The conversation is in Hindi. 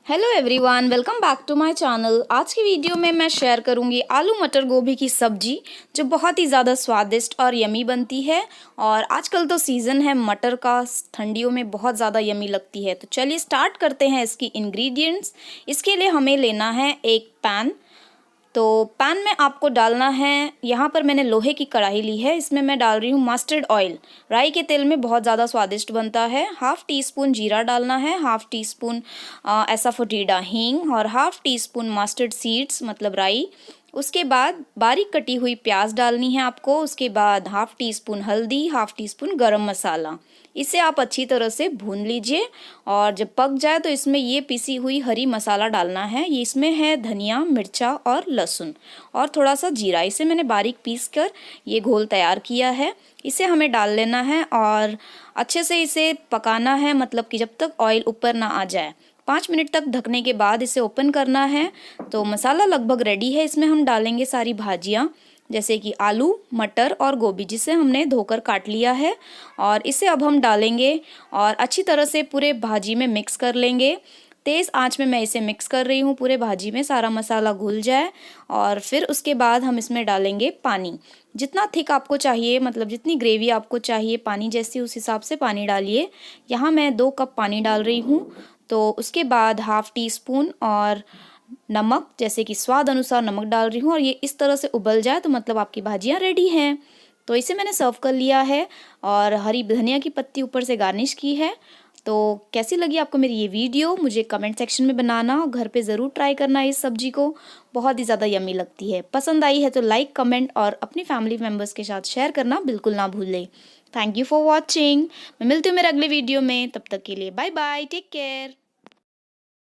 Hello everyone, welcome back to my channel. आज की वीडियो में मैं शेयर करूंगी आलू मटर गोभी की सब्जी, जो बहुत ही ज़्यादा स्वादिष्ट और यमी बनती है। और आजकल तो सीज़न है मटर का, ठंडियों में बहुत ज़्यादा यमी लगती है। तो चलिए स्टार्ट करते हैं इसकी इंग्रेडिएंट्स। इसके लिए हमें लेना है एक पैन। तो पैन में आपको डालना है, यहाँ पर मैंने लोहे की कढ़ाई ली है, इसमें मैं डाल रही हूँ मस्टर्ड ऑयल। राई के तेल में बहुत ज़्यादा स्वादिष्ट बनता है। हाफ़ टी स्पून जीरा डालना है, हाफ़ टी स्पून एसाफोटीडा हींग और half tea spoon mustard seeds मतलब राई। उसके बाद बारीक कटी हुई प्याज डालनी है आपको। उसके बाद हाफ़ टी स्पून हल्दी, हाफ़ टी स्पून गरम मसाला। इसे आप अच्छी तरह से भून लीजिए और जब पक जाए तो इसमें ये पिसी हुई हरी मसाला डालना है। ये इसमें है धनिया, मिर्चा और लहसुन और थोड़ा सा जीरा। इसे मैंने बारीक पीस कर ये घोल तैयार किया है। इसे हमें डाल लेना है और अच्छे से इसे पकाना है, मतलब कि जब तक ऑयल ऊपर ना आ जाए। 5 मिनट तक ढकने के बाद इसे ओपन करना है। तो मसाला लगभग रेडी है। इसमें हम डालेंगे सारी भाजियाँ, जैसे कि आलू, मटर और गोभी, जिसे हमने धोकर काट लिया है। और इसे अब हम डालेंगे और अच्छी तरह से पूरे भाजी में मिक्स कर लेंगे। तेज़ आंच में मैं इसे मिक्स कर रही हूँ, पूरे भाजी में सारा मसाला घुल जाए। और फिर उसके बाद हम इसमें डालेंगे पानी। जितना थिक आपको चाहिए, मतलब जितनी ग्रेवी आपको चाहिए पानी जैसी, उस हिसाब से पानी डालिए। यहाँ मैं 2 कप पानी डाल रही हूँ। तो उसके बाद हाफ़ टी स्पून और नमक, जैसे कि स्वाद अनुसार नमक डाल रही हूँ। और ये इस तरह से उबल जाए तो मतलब आपकी भाजियाँ रेडी हैं। तो इसे मैंने सर्व कर लिया है और हरी धनिया की पत्ती ऊपर से गार्निश की है। तो कैसी लगी आपको मेरी ये वीडियो, मुझे कमेंट सेक्शन में बनाना और घर पे ज़रूर ट्राई करना इस सब्जी को। बहुत ही ज़्यादा यम्मी लगती है। पसंद आई है तो लाइक, कमेंट और अपनी फैमिली मेम्बर्स के साथ शेयर करना बिल्कुल ना भूलें। Thank you for watching. मैं मिलती हूँ मेरे अगले वीडियो में, तब तक के लिए बाय बाय, टेक केयर।